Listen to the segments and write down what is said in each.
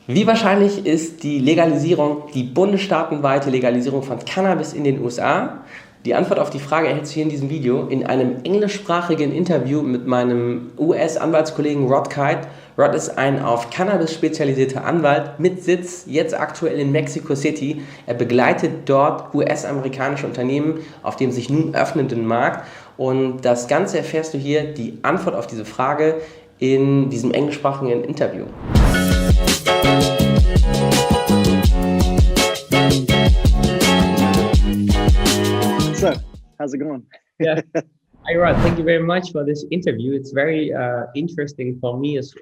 Wie wahrscheinlich ist die bundesstaatenweite Legalisierung von Cannabis in den USA? Die Antwort auf die Frage erhältst du hier in diesem Video in einem englischsprachigen Interview mit meinem US-Anwaltskollegen Rod Kight. Rod ist ein auf Cannabis spezialisierter Anwalt mit Sitz jetzt aktuell in Mexico City. Er begleitet dort US-amerikanische Unternehmen auf dem sich nun öffnenden Markt. Und das Ganze erfährst du hier, die Antwort auf diese Frage, in diesem englischsprachigen Interview. So, how's it going? Yeah. Hi, Rod. Thank you very much for this interview. It's very interesting for me as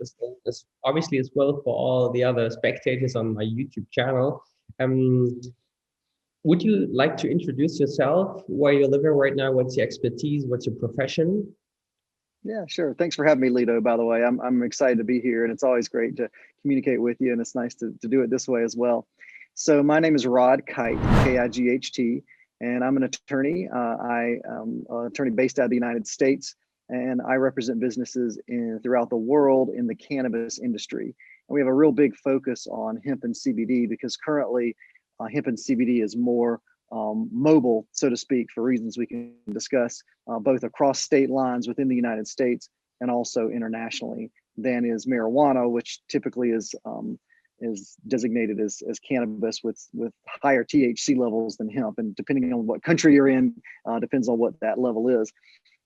obviously as well for all the other spectators on my YouTube channel. Would you like to introduce yourself, where you're living right now, what's your expertise, what's your profession? Yeah, sure. Thanks for having me, Lito, by the way. I'm excited to be here, and it's always great to communicate with you, and it's nice to do it this way as well. So my name is Rod Kight, K-I-G-H-T, and I'm an attorney. I am an attorney based out of the United States, and I represent businesses throughout the world in the cannabis industry. And we have a real big focus on hemp and CBD because currently hemp and CBD is more mobile, so to speak, for reasons we can discuss, both across state lines within the United States and also internationally, than is marijuana, which typically is designated as cannabis with higher THC levels than hemp. And depending on what country you're in, depends on what that level is.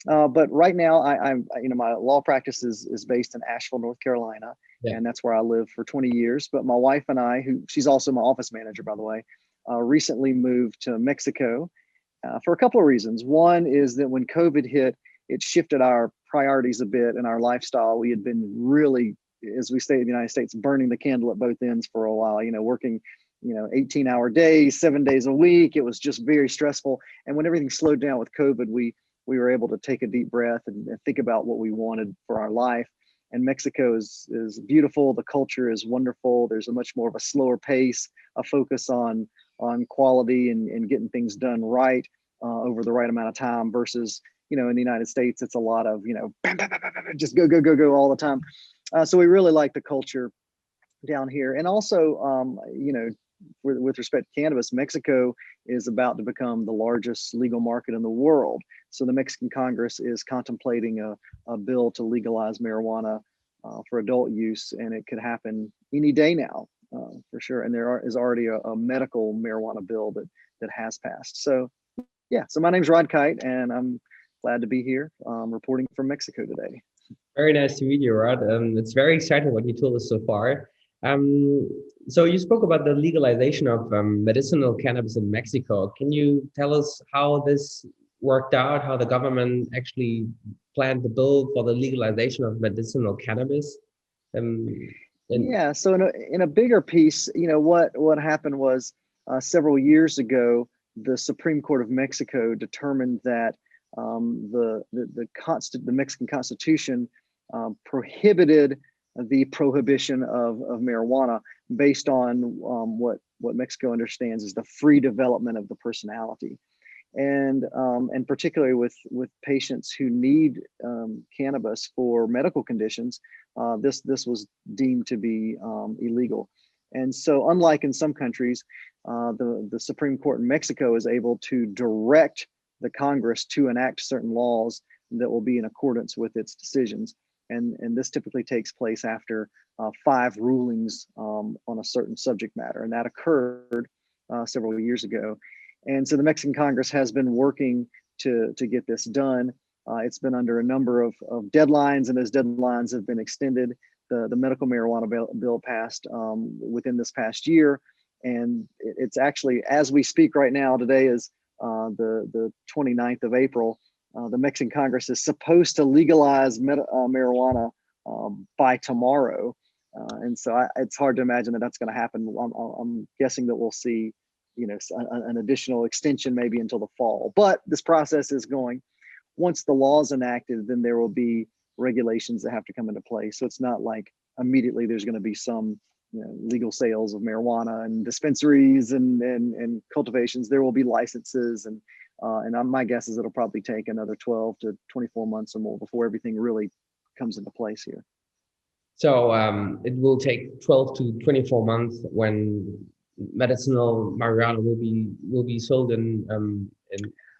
But right now, my law practice is based in Asheville, North Carolina, and that's where I lived for 20 years. But my wife and I, she's also my office manager, by the way, recently moved to Mexico for a couple of reasons. One is that when COVID hit, it shifted our priorities a bit and our lifestyle. We had been really, as we say in the United States, burning the candle at both ends for a while, working 18-hour days, 7 days a week. It was just very stressful. And when everything slowed down with COVID, we were able to take a deep breath and think about what we wanted for our life. And Mexico is beautiful. The culture is wonderful. There's a much more of a slower pace, a focus on quality and getting things done right over the right amount of time versus, in the United States, it's a lot of, just go all the time. So we really like the culture down here. And also, with respect to cannabis, Mexico is about to become the largest legal market in the world. So the Mexican Congress is contemplating a bill to legalize marijuana for adult use, and it could happen any day now, for sure. And there is already a medical marijuana bill that has passed. So yeah, so my name's Rod Kight, and I'm glad to be here reporting from Mexico today. Very nice to meet you, Rod. It's very exciting what you told us so far. So you spoke about the legalization of medicinal cannabis in Mexico. Can you tell us how this worked out, how the government actually planned the bill for the legalization of medicinal cannabis? Yeah, so in a bigger piece, what happened was several years ago, the Supreme Court of Mexico determined that the Mexican Constitution prohibited the prohibition of marijuana based on what Mexico understands as the free development of the personality, and particularly with patients who need cannabis for medical conditions, this was deemed to be illegal. And so, unlike in some countries, the Supreme Court in Mexico is able to direct the Congress to enact certain laws that will be in accordance with its decisions. And this typically takes place after 5 rulings on a certain subject matter. And that occurred several years ago. And so the Mexican Congress has been working to get this done. It's been under a number of deadlines, and those deadlines have been extended. The medical marijuana bill passed within this past year. And it's actually, as we speak right now, today is the 29th of April. The Mexican Congress is supposed to legalize marijuana by tomorrow. And so it's hard to imagine that that's going to happen. I'm guessing that we'll see, an additional extension maybe until the fall. But this process is going. Once the law is enacted, then there will be regulations that have to come into place. So it's not like immediately there's going to be some legal sales of marijuana and dispensaries and cultivations. There will be licenses, and my guess is it'll probably take another 12 to 24 months or more before everything really comes into place here. So it will take 12 to 24 months when medicinal marijuana will be sold in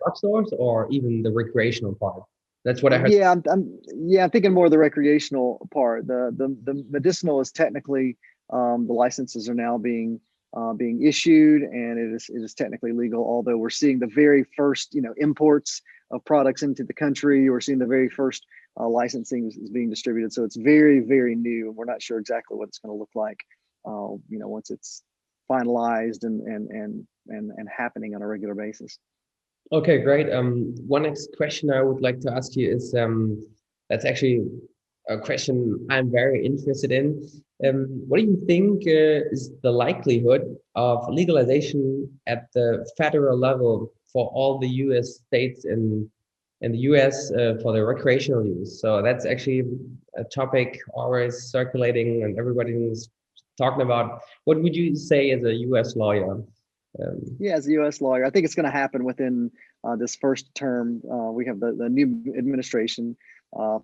drugstores or even the recreational part. That's what I heard. Yeah, I'm thinking more of the recreational part. The medicinal is technically the licenses are now being issued, and it is technically legal. Although we're seeing the very first imports of products into the country, we're seeing the very first licensing is being distributed. So it's very, very new, and we're not sure exactly what it's going to look like. Once it's finalized and happening on a regular basis. Okay, great. One next question I would like to ask you is that's actually a question I'm very interested in. What do you think is the likelihood of legalization at the federal level for all the U.S. states in the U.S. For the recreational use? So that's actually a topic always circulating and everybody's talking about. What would you say as a U.S. lawyer? Yeah, as a U.S. lawyer, I think it's going to happen within this first term. We have the new administration,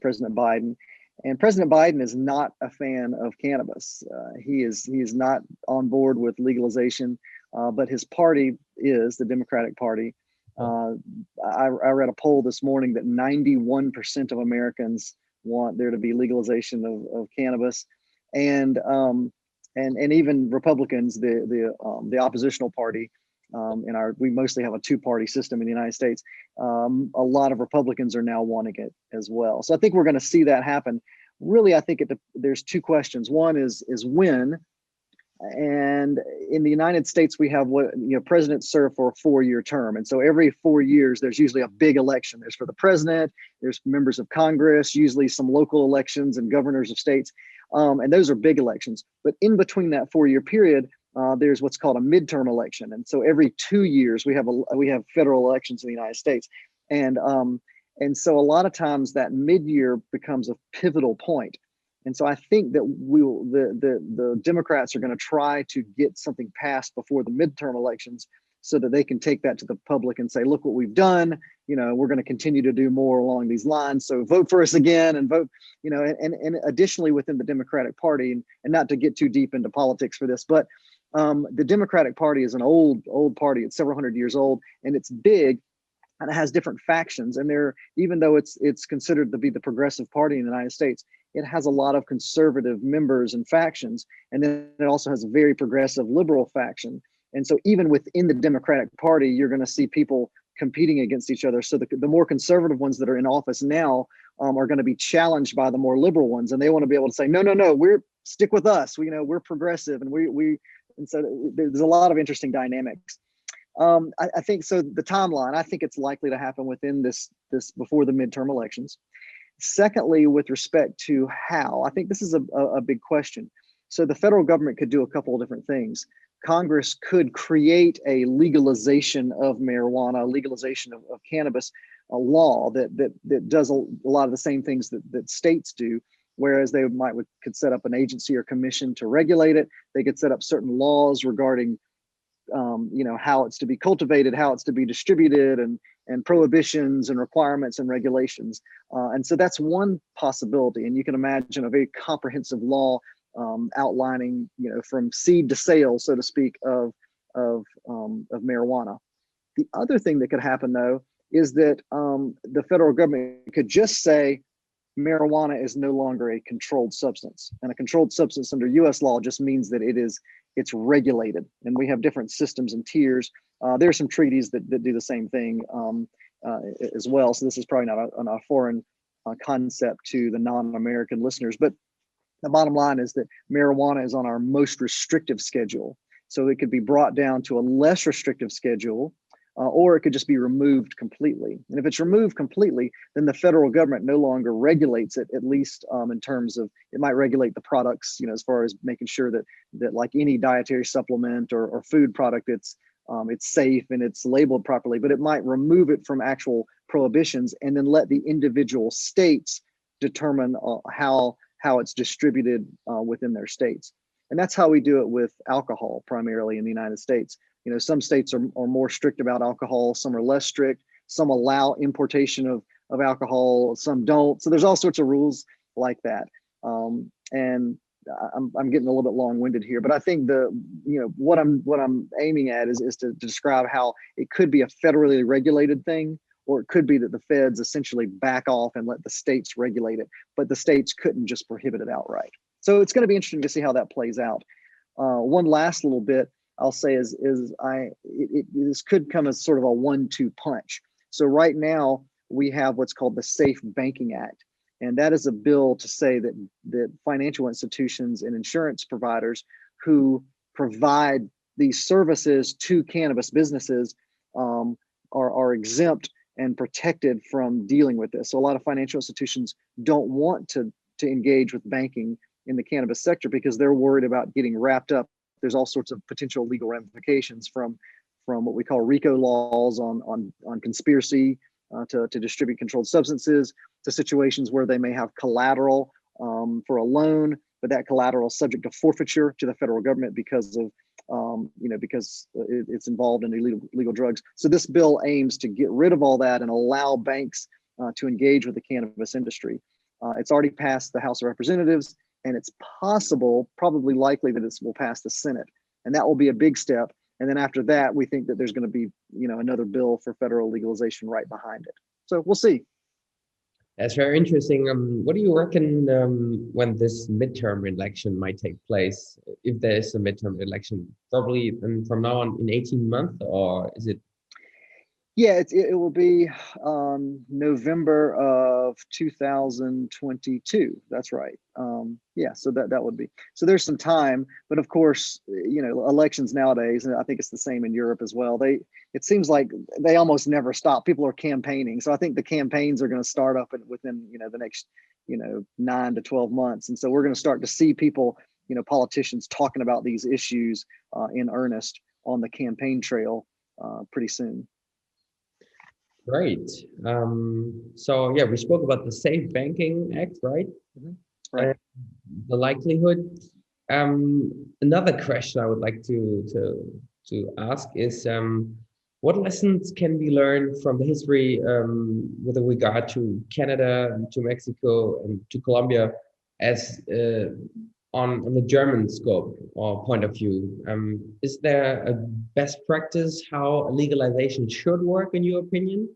President Biden, and President Biden is not a fan of cannabis. He is not on board with legalization, but his party is the Democratic Party. I read a poll this morning that 91% of Americans want there to be legalization of cannabis, and even Republicans, the oppositional party, we mostly have a two-party system in the United States. A lot of Republicans are now wanting it as well. So I think we're going to see that happen. Really, I think there's two questions. One is when, and in the United States, we have presidents serve for a 4-year term. And so every 4 years, there's usually a big election. There's for the president, there's members of Congress, usually some local elections and governors of states. And those are big elections. But in between that 4-year period, there's what's called a midterm election. And so every 2 years, we have federal elections in the United States. And so a lot of times that mid-year becomes a pivotal point. And so I think that the Democrats are going to try to get something passed before the midterm elections so that they can take that to the public and say, look what we've done. We're going to continue to do more along these lines. So vote for us again and vote, and additionally within the Democratic Party, and not to get too deep into politics for this, but the Democratic Party is an old party. It's several hundred years old, and it's big. And it has different factions, and even though it's considered to be the progressive party in the United States, it has a lot of conservative members and factions, and then it also has a very progressive liberal faction. And so even within the Democratic Party, you're going to see people competing against each other. So the more conservative ones that are in office now are going to be challenged by the more liberal ones, and they want to be able to say, no, stick with us. We're progressive, and so there's a lot of interesting dynamics. I think so. The timeline, I think it's likely to happen within this before the midterm elections. Secondly, with respect to how, I think this is a big question. So the federal government could do a couple of different things. Congress could create a legalization of marijuana, legalization of cannabis, a law that does a lot of the same things that states do. Whereas they could set up an agency or commission to regulate it. They could set up certain laws regarding how it's to be cultivated, how it's to be distributed, and prohibitions and requirements and regulations. And so that's one possibility. And you can imagine a very comprehensive law outlining, from seed to sale, so to speak, of marijuana. The other thing that could happen, though, is that the federal government could just say marijuana is no longer a controlled substance. And a controlled substance under US law just means that it's regulated, and we have different systems and tiers. There are some treaties that do the same thing as well. So this is probably not a foreign concept to the non-American listeners, but the bottom line is that marijuana is on our most restrictive schedule. So it could be brought down to a less restrictive schedule, or it could just be removed completely. And if it's removed completely, then the federal government no longer regulates it, at least in terms of, it might regulate the products, as far as making sure that like any dietary supplement or food product, it's safe and it's labeled properly, but it might remove it from actual prohibitions and then let the individual states determine how it's distributed within their states. And that's how we do it with alcohol, primarily in the United States. Some states are more strict about alcohol, some are less strict, some allow importation of alcohol, some don't. So there's all sorts of rules like that. and I'm getting a little bit long-winded here, but I think what I'm aiming at is to describe how it could be a federally regulated thing, or it could be that the feds essentially back off and let the states regulate it, but the states couldn't just prohibit it outright. So it's going to be interesting to see how that plays out. One last little bit I'll say is this could come as sort of a 1-2 punch. So right now we have what's called the Safe Banking Act. And that is a bill to say that financial institutions and insurance providers who provide these services to cannabis businesses are exempt and protected from dealing with this. So a lot of financial institutions don't want to engage with banking in the cannabis sector because they're worried about getting wrapped up. There's all sorts of potential legal ramifications from what we call RICO laws on conspiracy to distribute controlled substances, to situations where they may have collateral for a loan, but that collateral is subject to forfeiture to the federal government because of because it's involved in illegal drugs. So this bill aims to get rid of all that and allow banks to engage with the cannabis industry. It's already passed the House of Representatives, and it's possible, probably likely, that it will pass the Senate, and that will be a big step. And then after that, we think that there's going to be, another bill for federal legalization right behind it. So we'll see. That's very interesting. What do you reckon when this midterm election might take place, if there is a midterm election? Probably from now on in 18 months, or is it? Yeah, it will be November of 2022. That's right. Yeah, so that would be. So there's some time, but of course, elections nowadays, and I think it's the same in Europe as well. It seems like they almost never stop. People are campaigning, so I think the campaigns are going to start up within the next 9 to 12 months, and so we're going to start to see people, politicians talking about these issues in earnest on the campaign trail pretty soon. Great. So yeah, we spoke about the Safe Banking Act, right? Mm-hmm. Right. The likelihood. Another question I would like to ask is, what lessons can be learned from the history with regard to Canada, to Mexico, and to Colombia, as on the German scope or point of view? Is there a best practice how legalization should work in your opinion?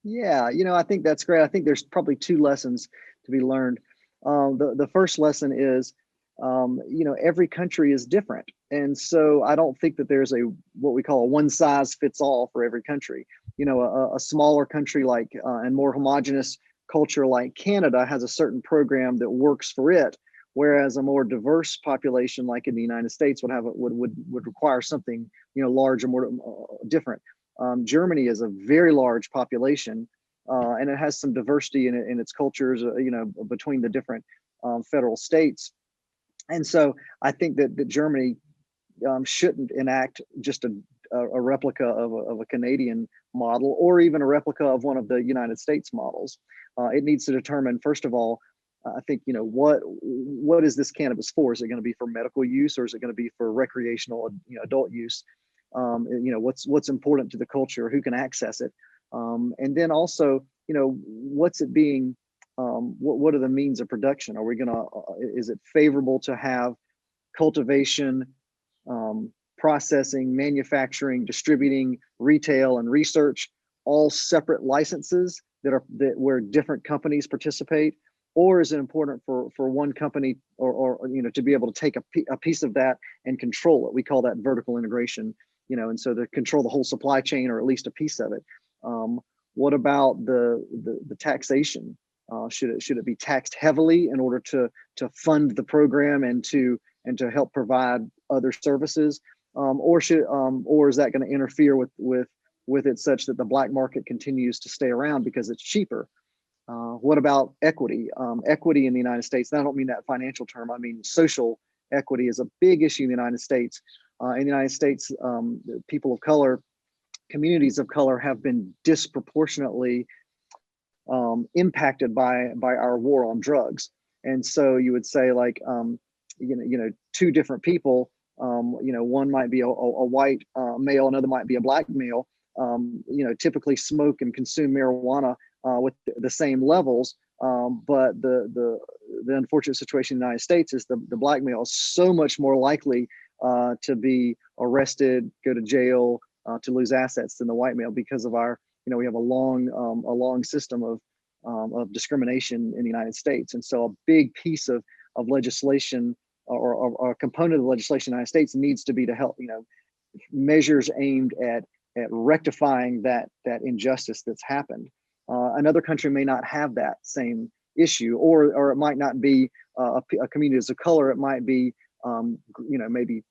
Yeah, I think that's great. I think there's probably 2 lessons to be learned. The first lesson is, every country is different. And so I don't think that there's what we call a one size fits all for every country. A smaller country like and more homogenous culture like Canada has a certain program that works for it, whereas a more diverse population like in the United States would require something large or more different. Germany is a very large population, and it has some diversity in its cultures, between the different federal states. And so I think that Germany shouldn't enact just a replica of a Canadian model, or even a replica of one of the United States models. It needs to determine, first of all, I think, what is this cannabis for? Is it going to be for medical use, or is it going to be for recreational, adult use? What's important to the culture? Who can access it? And then also, what's it being? What are the means of production? Are we gonna? Is it favorable to have cultivation, processing, manufacturing, distributing, retail, and research all separate licenses where different companies participate? Or is it important for one company or to be able to take a piece of that and control it? We call that vertical integration. And so to control the whole supply chain, or at least a piece of it. What about the taxation? Should it be taxed heavily in order to fund the program and to help provide other services, or is that going to interfere with it such that the black market continues to stay around because it's cheaper? What about equity? Equity in the United States, and I don't mean that financial term, I mean social equity is a big issue in the United States. In the United States, people of color, communities of color have been disproportionately impacted by our war on drugs. And so you would say, like, 2 different people, one might be a white male, another might be a black male, typically smoke and consume marijuana with the same levels, But the unfortunate situation in the United States is the black male is so much more likely to be arrested, go to jail, to lose assets than the white male because of our, we have a long system of discrimination in the United States. And so a big piece of legislation or a component of the legislation in the United States needs to be to help, measures aimed at rectifying that injustice that's happened. Another country may not have that same issue, or it might not be a communities of color. It might be, maybe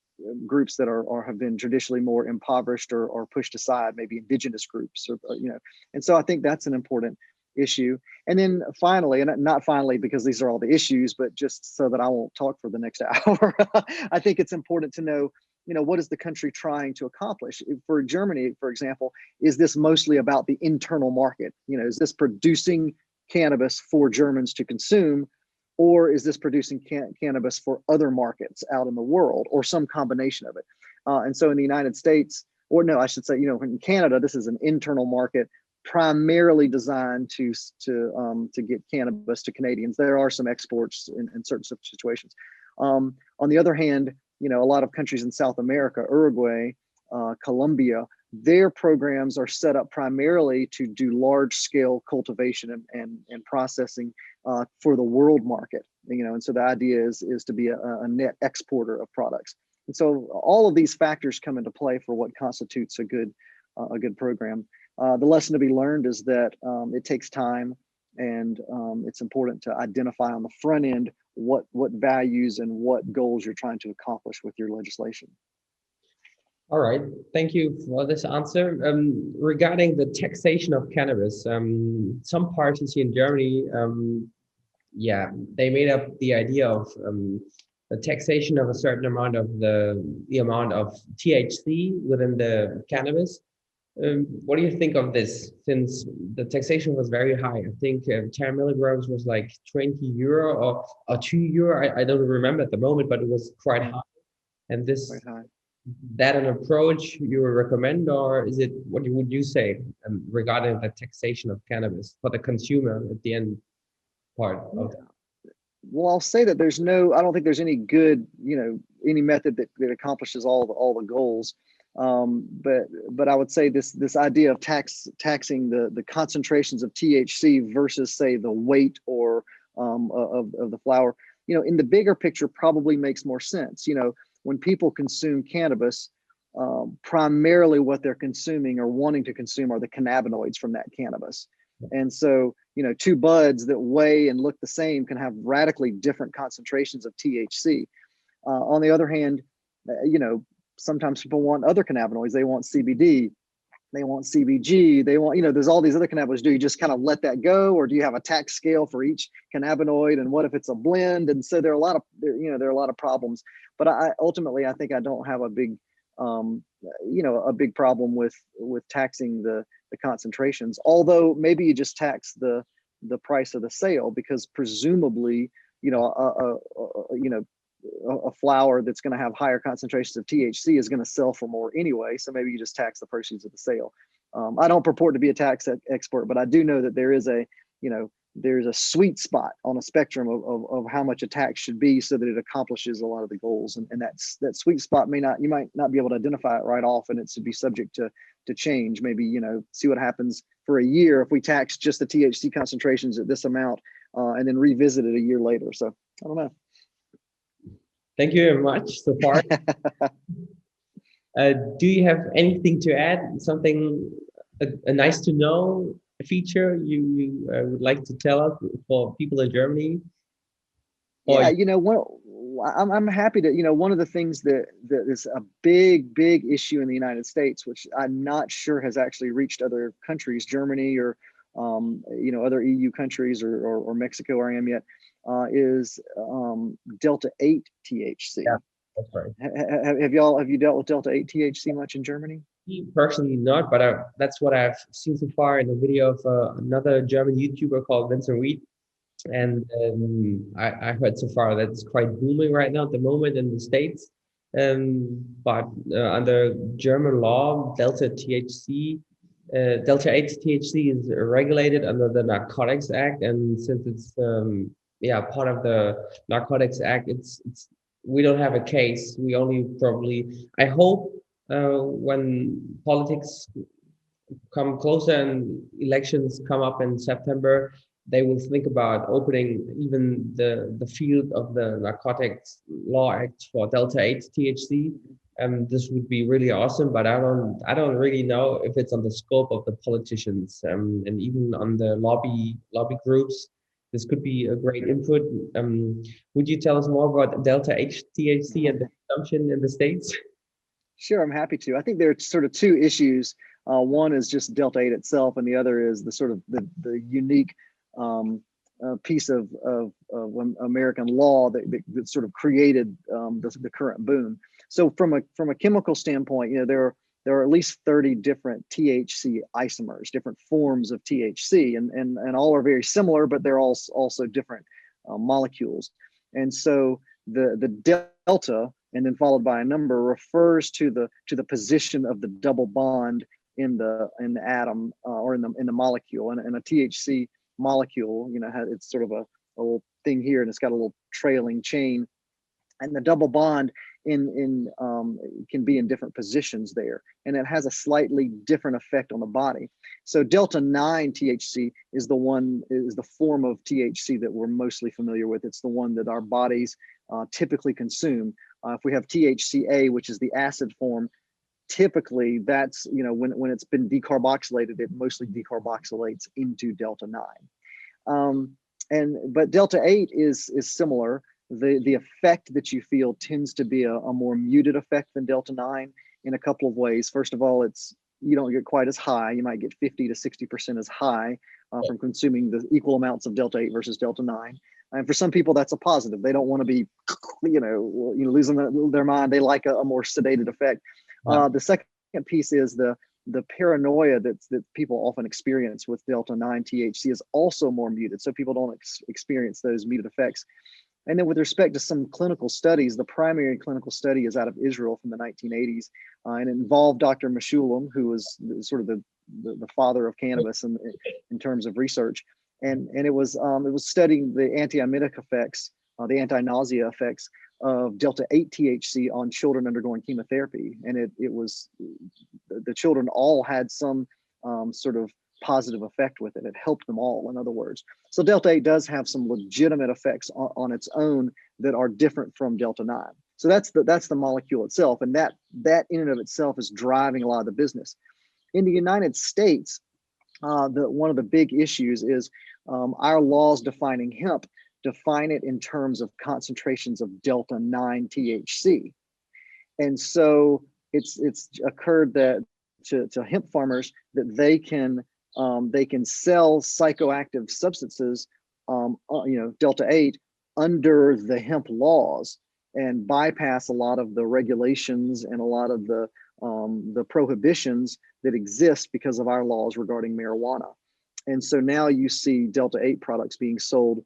groups that have been traditionally more impoverished or pushed aside, maybe indigenous groups, or. And so I think that's an important issue. And then finally, and not finally because these are all the issues, but just so that I won't talk for the next hour, I think it's important to know, what is the country trying to accomplish? For Germany, for example, is this mostly about the internal market? Is this producing cannabis for Germans to consume, or is this producing cannabis for other markets out in the world, or some combination of it? And so in the United States, or no, I should say, in Canada, this is an internal market primarily designed to get cannabis to Canadians. There are some exports in certain situations. On the other hand, a lot of countries in South America, Uruguay, Colombia, their programs are set up primarily to do large scale cultivation and processing for the world market. And so the idea is to be a net exporter of products. And so all of these factors come into play for what constitutes a good program. The lesson to be learned is that it takes time, and it's important to identify on the front end what values and what goals you're trying to accomplish with your legislation. All right, thank you for this answer. Regarding the taxation of cannabis, some parties here in Germany, they made up the idea of the taxation of a certain amount of the amount of THC within the cannabis. What do you think of this? Since the taxation was very high, I think 10 milligrams was like 20 euro or 2 euro. I don't remember at the moment, but it was quite high. And this, that an approach you would recommend, or is it, what would you say regarding the taxation of cannabis for the consumer at the end part of it? Well, I'll say that I don't think there's any good, any method that accomplishes all the goals. But I would say this idea of taxing the concentrations of THC versus, say, the weight or of the flower, in the bigger picture probably makes more sense. When people consume cannabis, primarily what they're consuming or wanting to consume are the cannabinoids from that cannabis. And so, two buds that weigh and look the same can have radically different concentrations of THC. On the other hand, sometimes people want other cannabinoids. They want CBD, they want CBG, they want, there's all these other cannabinoids. Do you just kind of let that go, or do you have a tax scale for each cannabinoid? And what if it's a blend? And so there are a lot of problems. But ultimately, I think I don't have a big, a big problem with taxing the concentrations. Although maybe you just tax the price of the sale, because presumably, a flower that's going to have higher concentrations of THC is going to sell for more anyway. So maybe you just tax the proceeds of the sale. I don't purport to be a tax expert, but I do know that there is there's a sweet spot on a spectrum of how much a tax should be so that it accomplishes a lot of the goals. And that sweet spot you might not be able to identify it right off, and it should be subject to change. Maybe, see what happens for a year if we tax just the THC concentrations at this amount, and then revisit it a year later. So I don't know. Thank you very much so far. Do you have anything to add? Something, a nice to know feature you would like to tell us for people in Germany? Yeah, I'm happy to, one of the things that is a big issue in the United States, which I'm not sure has actually reached other countries, Germany or, other EU countries or Mexico where I am yet, is Delta 8 THC. Yeah, that's right. Have you dealt with Delta 8 THC much in Germany? Personally not, but that's what I've seen so far in a video of another German YouTuber called Vincent Reed. And I heard so far that it's quite booming right now at the moment in the States. But under German law, Delta THC Delta 8 THC is regulated under the Narcotics Act, and since it's part of the Narcotics Act, it's we don't have a case. We only probably, I hope, when politics come closer and elections come up in September, they will think about opening even the field of the Narcotics Law Act for Delta 8 THC. This would be really awesome, but I don't really know if it's on the scope of the politicians, and even on the lobby groups. This could be a great input. Would you tell us more about Delta 8 THC and the consumption in the States? Sure, I'm happy to. I think there are sort of two issues. One is just Delta 8 itself, and the other is the sort of the unique piece of American law that sort of created the current boom. So from a chemical standpoint, there are at least 30 different THC isomers, different forms of THC, and all are very similar, but they're all also different molecules. And so the delta, and then followed by a number, refers to the position of the double bond in the atom or in the molecule. And a THC molecule, it's sort of a little thing here, and it's got a little trailing chain, and the double bond can be in different positions there, and it has a slightly different effect on the body. So Delta 9 THC is the form of THC that we're mostly familiar with. It's the one that our bodies typically consume. If we have THCA, which is the acid form, typically that's when it's been decarboxylated, it mostly decarboxylates into Delta 9. But Delta 8 is similar. The effect that you feel tends to be a more muted effect than Delta 9 in a couple of ways. First of all, you don't get quite as high. You might get 50 to 60% as high from consuming the equal amounts of Delta 8 versus Delta 9. And for some people, that's a positive. They don't want to be, losing their mind. They like a more sedated effect. Yeah. The second piece is the paranoia that people often experience with Delta 9 THC is also more muted. So people don't experience those muted effects. And then with respect to some clinical studies, the primary clinical study is out of Israel from the 1980s, and it involved Dr. Meshulam, who was sort of the father of cannabis in terms of research. And it was studying the antiemetic effects, the anti-nausea effects of Delta 8 THC on children undergoing chemotherapy. And it was, the children all had some sort of positive effect with it. It helped them all, in other words. So Delta 8 does have some legitimate effects on its own that are different from Delta 9. So that's the molecule itself, and that in and of itself is driving a lot of the business. In the United States, one of the big issues is our laws defining hemp define it in terms of concentrations of Delta 9 THC. And so it's occurred that to hemp farmers that they can sell psychoactive substances, Delta 8, under the hemp laws and bypass a lot of the regulations and a lot of the prohibitions that exist because of our laws regarding marijuana. And so now you see Delta 8 products being sold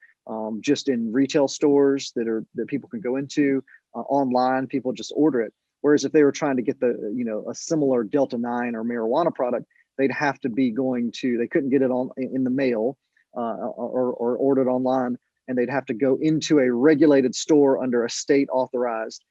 just in retail stores that people can go into, online, people just order it. Whereas if they were trying to get a similar Delta 9 or marijuana product, they'd have to be they couldn't get it in the mail or ordered online, and they'd have to go into a regulated store under a state authorized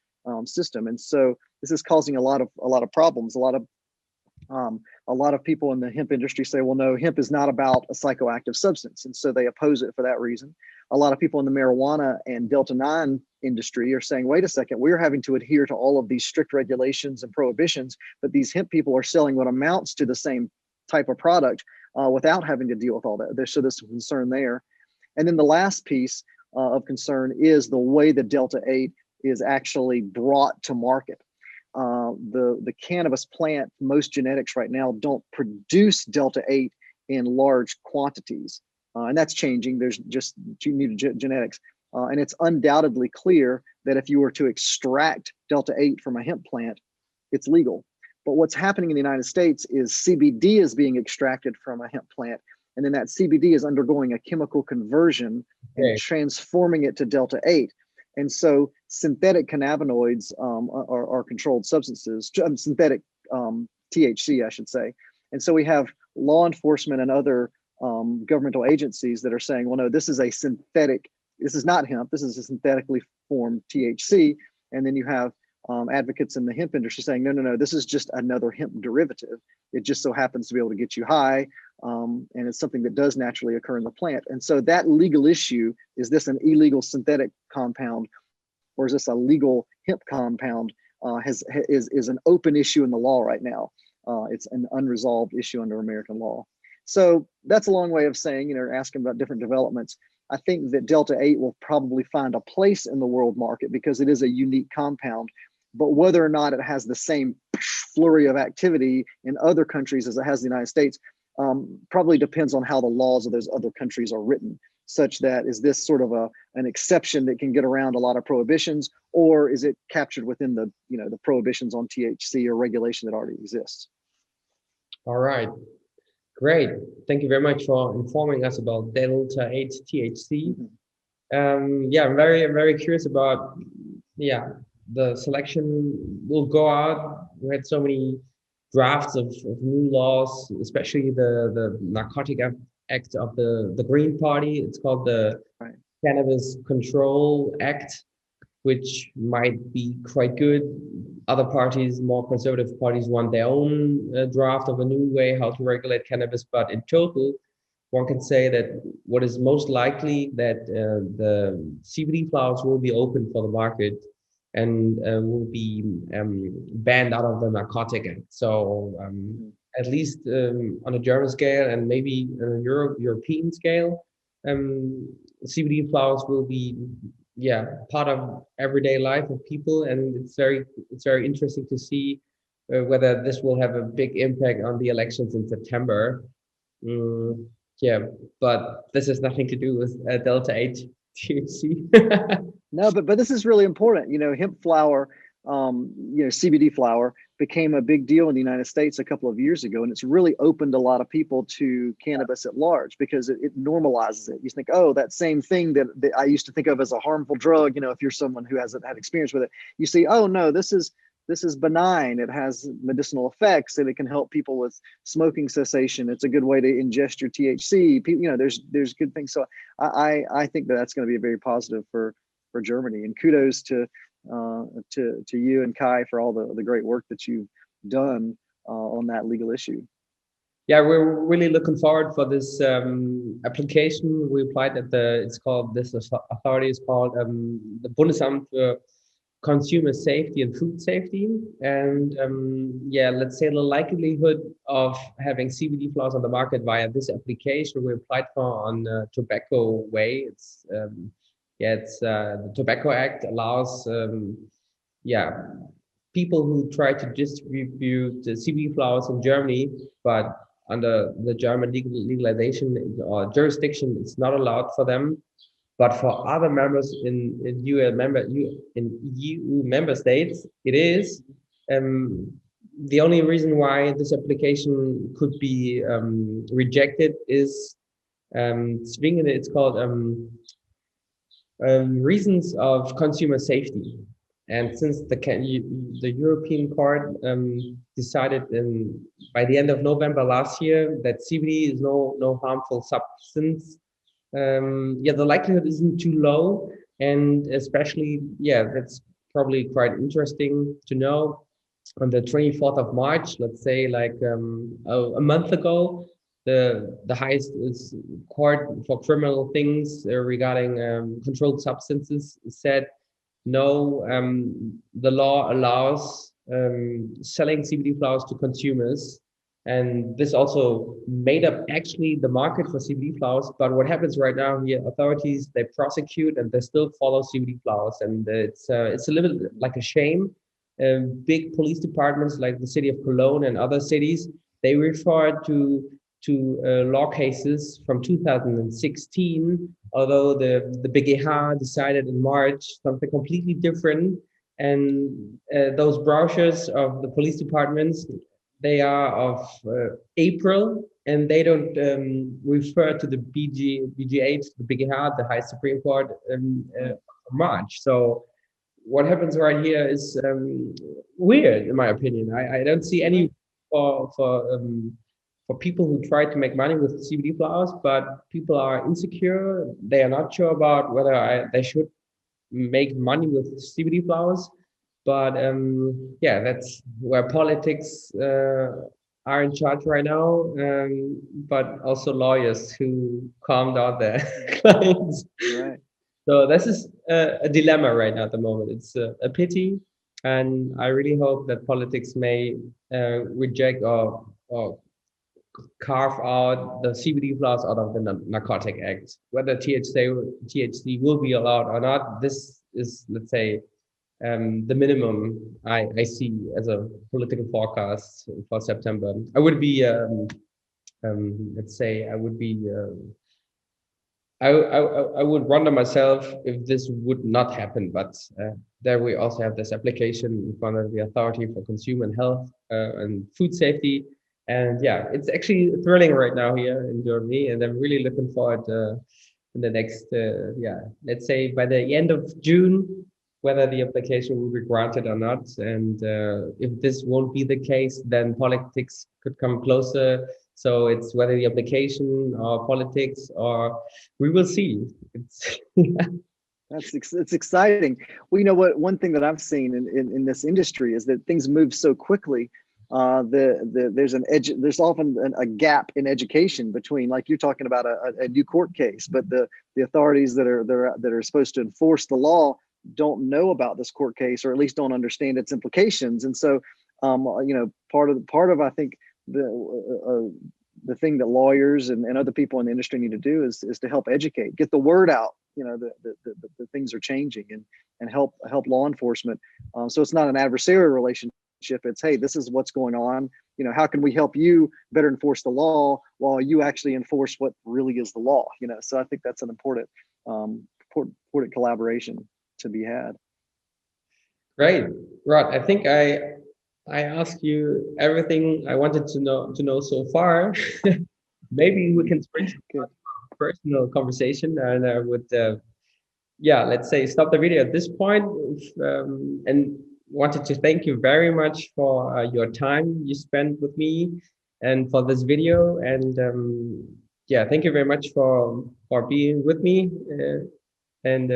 system. And so this is causing a lot of problems. A lot of people in the hemp industry say, well, no, hemp is not about a psychoactive substance. And so they oppose it for that reason. A lot of people in the marijuana and Delta 9 industry are saying, wait a second, we're having to adhere to all of these strict regulations and prohibitions, but these hemp people are selling what amounts to the same type of product without having to deal with all that. So there's some concern there. And then the last piece of concern is the way the Delta 8 is actually brought to market. The cannabis plant, most genetics right now don't produce Delta 8 in large quantities. And that's changing. There's just new genetics. And it's undoubtedly clear that if you were to extract Delta 8 from a hemp plant, it's legal. But what's happening in the United States is CBD is being extracted from a hemp plant. And then that CBD is undergoing a chemical conversion and transforming it to Delta 8. And so synthetic cannabinoids are controlled substances, synthetic THC, I should say. And so we have law enforcement and other governmental agencies that are saying, well, no, this is a synthetic, this is not hemp, this is a synthetically formed THC. And then you have advocates in the hemp industry saying, no, no, no, this is just another hemp derivative. It just so happens to be able to get you high. And it's something that does naturally occur in the plant. And so that legal issue, is this an illegal synthetic compound, or is this a legal hemp compound, is an open issue in the law right now. It's an unresolved issue under American law. So that's a long way of saying, asking about different developments. I think that Delta 8 will probably find a place in the world market because it is a unique compound, but whether or not it has the same flurry of activity in other countries as it has in the United States probably depends on how the laws of those other countries are written, such that is this sort of an exception that can get around a lot of prohibitions, or is it captured within the prohibitions on THC or regulation that already exists? All right. Great. Thank you very much for informing us about Delta 8 THC. I'm very curious about, the selection will go out. We had so many drafts of new laws, especially the Narcotic Act of the Green Party. It's called the Cannabis Control Act, which might be quite good. Other parties, more conservative parties, want their own draft of a new way how to regulate cannabis. But in total, one can say that what is most likely that the CBD flowers will be open for the market and will be banned out of the Narcotic Act. So at least on a German scale and maybe on a European scale, CBD flowers will be part of everyday life of people, and it's very interesting to see whether this will have a big impact on the elections in September. But this has nothing to do with Delta 8 THC. No, but this is really important. Hemp flower, CBD flower became a big deal in the United States a couple of years ago, and it's really opened a lot of people to cannabis at large because it normalizes it. You think, oh, that same thing that I used to think of as a harmful drug, if you're someone who hasn't had experience with it, you see, oh no, this is benign. It has medicinal effects, and it can help people with smoking cessation. It's a good way to ingest your THC. There's good things. So I think that's going to be very positive for Germany. And kudos to you and Kai for all the great work that you've done on that legal issue. Yeah, we're really looking forward for this application. We applied at this authority is called the Bundesamt für Consumer Safety and Food Safety. And let's say the likelihood of having CBD flowers on the market via this application we applied for on tobacco way. The Tobacco Act allows people who try to distribute CBD flowers in Germany, but under the German legalization or jurisdiction, it's not allowed for them. But for other members in EU member states, it is. The only reason why this application could be rejected is zwingende. It's called reasons of consumer safety. And since the European Court decided by the end of November last year that CBD is no harmful substance, the likelihood isn't too low. And especially, that's probably quite interesting to know. On the 24th of March, let's say like a month ago, the highest court for criminal things regarding controlled substances said no, the law allows selling CBD flowers to consumers, and this also made up actually the market for CBD flowers. But what happens right now here, authorities, they prosecute and they still follow CBD flowers, and it's a little bit like a shame. Big police departments like the city of Cologne and other cities, they refer to law cases from 2016, although the BGH decided in March something completely different. And those brochures of the police departments, they are of April, and they don't refer to the BGH, the BGH, the High Supreme Court, March. So what happens right here is weird, in my opinion. I don't see any for for people who try to make money with CBD flowers, but people are insecure. They are not sure about whether they should make money with CBD flowers. But yeah, that's where politics are in charge right now, but also lawyers who calmed out their clients. Right. So this is a dilemma right now at the moment. It's a pity, and I really hope that politics may reject or carve out the CBD flowers out of the Narcotic Act. Whether THC will be allowed or not, this is, let's say, the minimum I see as a political forecast for September. I would be, let's say, I would wonder myself if this would not happen, but there we also have this application in front of the Authority for Consumer and Health and Food Safety. And yeah, it's actually thrilling right now here in Germany, and I'm really looking forward in the next, let's say by the end of June, whether the application will be granted or not. And if this won't be the case, then politics could come closer. So it's whether the application or politics, or we will see. It's It's exciting. Well, you know what? One thing that I've seen in this industry is that things move so quickly. There's often a gap in education between, like you're talking about a new court case, but the authorities that are supposed to enforce the law don't know about this court case, or at least don't understand its implications. And so, part of I think the thing that lawyers and other people in the industry need to do is to help educate, get the word out. The things are changing, and help law enforcement. So it's not an adversarial relationship. It's, hey, this is what's going on. How can we help you better enforce the law while you actually enforce what really is the law? So I think that's an important collaboration to be had. Great, Rod. I think I asked you everything I wanted to know so far. Maybe we can switch to a personal conversation, and I would, let's say, stop the video at this point, and wanted to thank you very much for your time you spent with me and for this video. And thank you very much for being with me. I'm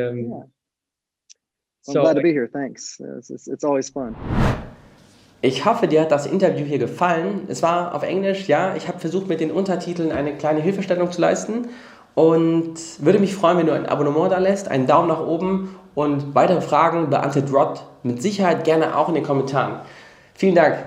glad to be here. Thanks. It's always fun. Ich hoffe, dir hat das Interview hier gefallen. Es war auf Englisch, ja. Ich habe versucht, mit den Untertiteln eine kleine Hilfestellung zu leisten und würde mich freuen, wenn du ein Abonnement da lässt, einen Daumen nach oben, und weitere Fragen beantwortet Rod mit Sicherheit gerne auch in den Kommentaren. Vielen Dank.